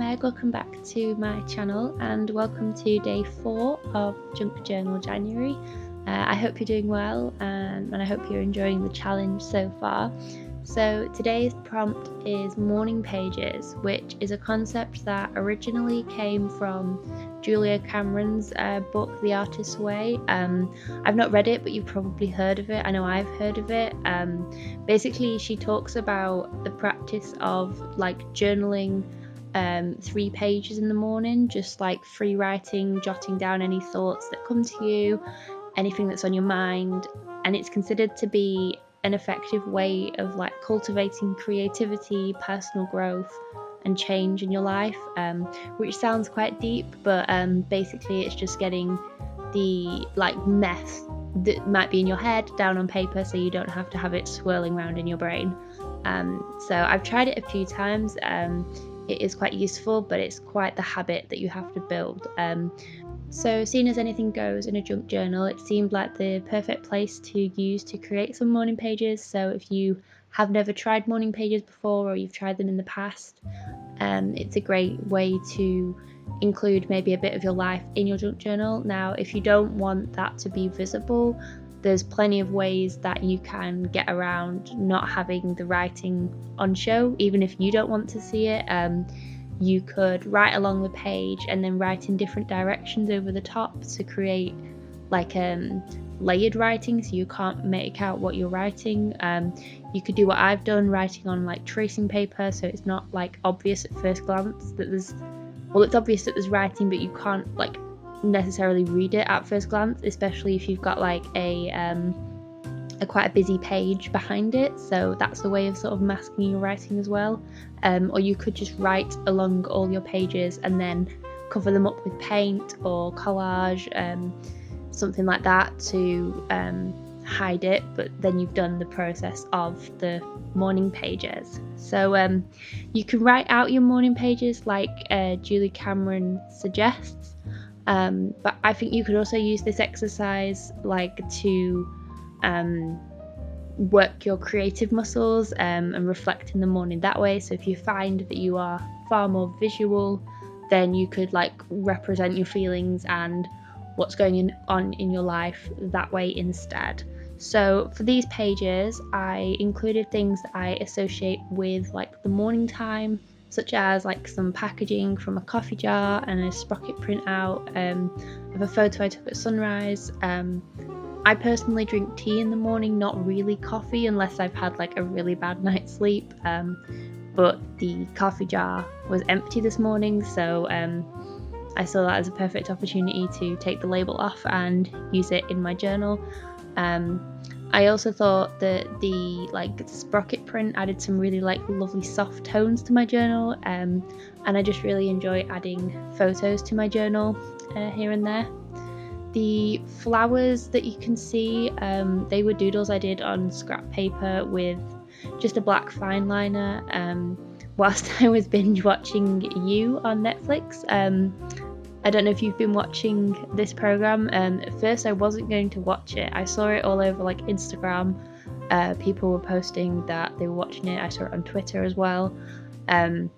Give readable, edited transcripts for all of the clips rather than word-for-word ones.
Hi, welcome back to my channel and welcome to day 4 of Junk Journal January. I hope you're doing well and I hope you're enjoying the challenge so far. So today's prompt is morning pages, which is a concept that originally came from Julia Cameron's book The Artist's Way. I've not read it, but you've probably heard of it. I know I've heard of it. Basically she talks about the practice of like journaling 3 pages in the morning, just like free writing, jotting down any thoughts that come to you, anything that's on your mind, and it's considered to be an effective way of like cultivating creativity, personal growth and change in your life, which sounds quite deep, but basically it's just getting the like mess that might be in your head down on paper so you don't have to have it swirling around in your brain. So I've tried it a few times. It is quite useful, but it's quite the habit that you have to build. So seeing as anything goes in a junk journal, it seemed like the perfect place to use to create some morning pages. So if you have never tried morning pages before or you've tried them in the past, it's a great way to include maybe a bit of your life in your junk journal. Now, if you don't want that to be visible, there's plenty of ways that you can get around not having the writing on show, even if you don't want to see it. You could write along the page and then write in different directions over the top to create like layered writing so you can't make out what you're writing. You could do what I've done, writing on like tracing paper, so it's not like obvious at first glance that there's, well, it's obvious that there's writing, but you can't like necessarily read it at first glance, especially if you've got like a quite a busy page behind it. So that's a way of sort of masking your writing as well. Or you could just write along all your pages and then cover them up with paint or collage, something like that to hide it, but then you've done the process of the morning pages. So you can write out your morning pages like Julie Cameron suggests, but I think you could also use this exercise like to work your creative muscles and reflect in the morning that way. So if you find that you are far more visual, then you could like represent your feelings and what's going on in your life that way instead. So for these pages I included things that I associate with like the morning time, such as like some packaging from a coffee jar and a sprocket printout of a photo I took at sunrise. I personally drink tea in the morning, not really coffee unless I've had like a really bad night's sleep, but the coffee jar was empty this morning, so I saw that as a perfect opportunity to take the label off and use it in my journal. I also thought that the like sprocket print added some really like lovely soft tones to my journal, and I just really enjoy adding photos to my journal here and there. The flowers that you can see, they were doodles I did on scrap paper with just a black fine liner whilst I was binge watching You on Netflix. I don't know if you've been watching this program. At first I wasn't going to watch it. I saw it all over like Instagram. People were posting that they were watching it. I saw it on Twitter as well. And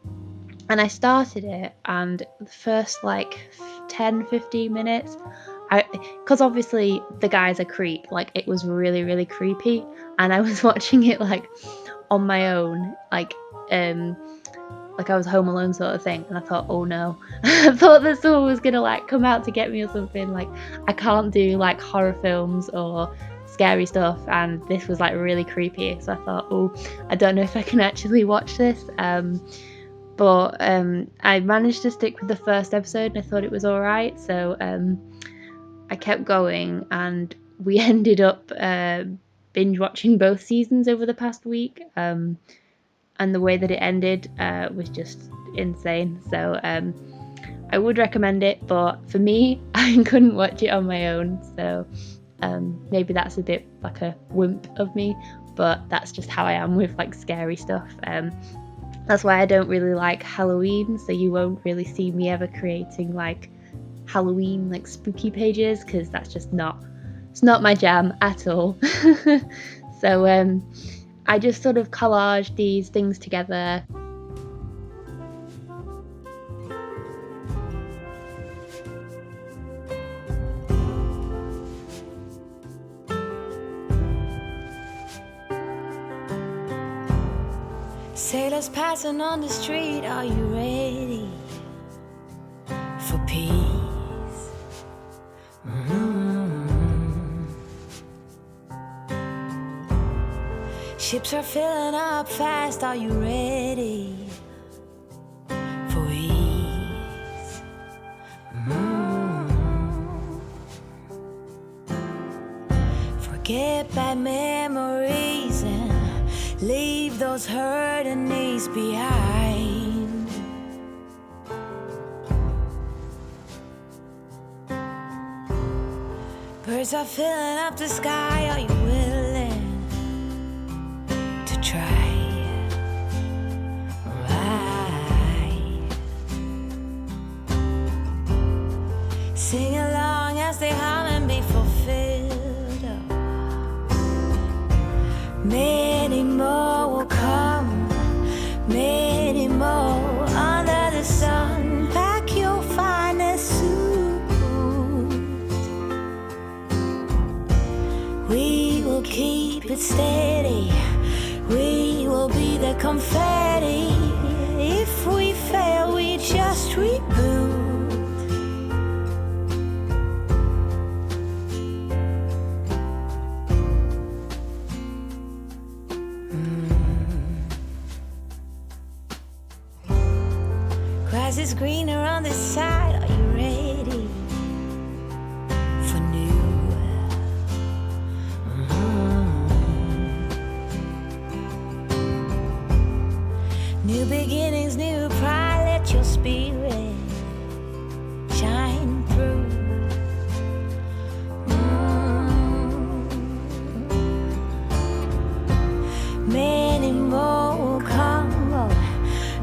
I started it, and the first like 10-15 minutes, because obviously the guy's a creep, like it was really creepy, and I was watching it like on my own, like I was home alone sort of thing, and I thought, oh no, I thought that someone was gonna like come out to get me or something. Like I can't do like horror films or scary stuff, and this was like really creepy, so I thought, oh, I don't know if I can actually watch this. But I managed to stick with the first episode and I thought it was alright, so I kept going, and we ended up binge watching both seasons over the past week, and the way that it ended was just insane. So I would recommend it, but for me, I couldn't watch it on my own, so maybe that's a bit like a wimp of me, but that's just how I am with like scary stuff. That's why I don't really like Halloween, so you won't really see me ever creating like Halloween like spooky pages, because that's just not my jam at all. So I just sort of collage these things together. Sailors passing on the street, are you ready for peace? Ships are filling up fast, are you ready for ease? Forget bad memories and leave those hurting knees behind. Birds are filling up the sky, are you willing to try? Right. Sing along as they hum and be fulfilled. Many more will come, many more under the sun. Pack your finest suit. We will keep it steady, we will be the confetti. If we fail, we just reboot. Grass is greener on this side, are you ready for new? New beginnings, new pride, let your spirit shine through. Many more will come, oh,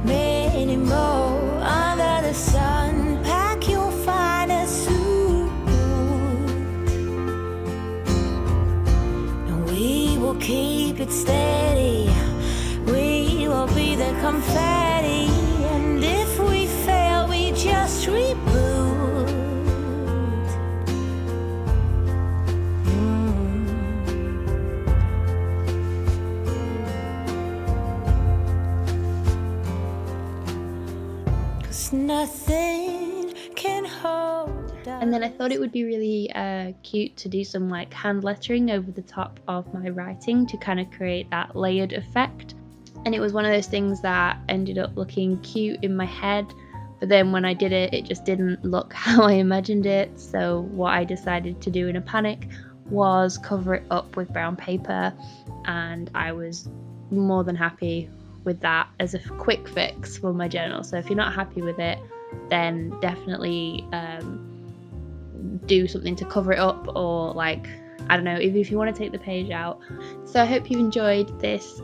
many more under the sun. Pack your finest suit, and we will keep it steady. We will be the confetti, and if we fail, we just reboot. Nothing can hold us. And then I thought it would be really cute to do some like hand lettering over the top of my writing to kind of create that layered effect. And it was one of those things that ended up looking cute in my head, but then when I did it, it just didn't look how I imagined it. So what I decided to do in a panic was cover it up with brown paper, and I was more than happy with that as a quick fix for my journal. So if you're not happy with it, then definitely do something to cover it up, or like, I don't know, if you want to take the page out. So I hope you enjoyed this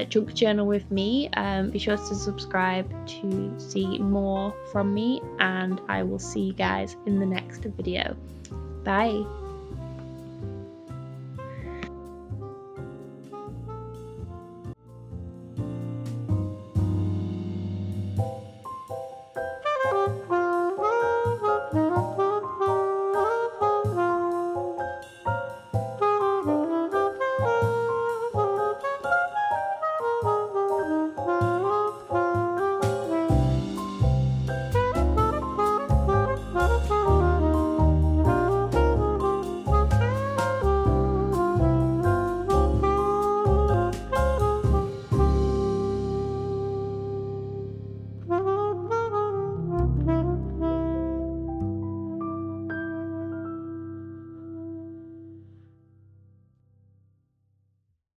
junk journal with me. Be sure to subscribe to see more from me, and I will see you guys in the next video. Bye.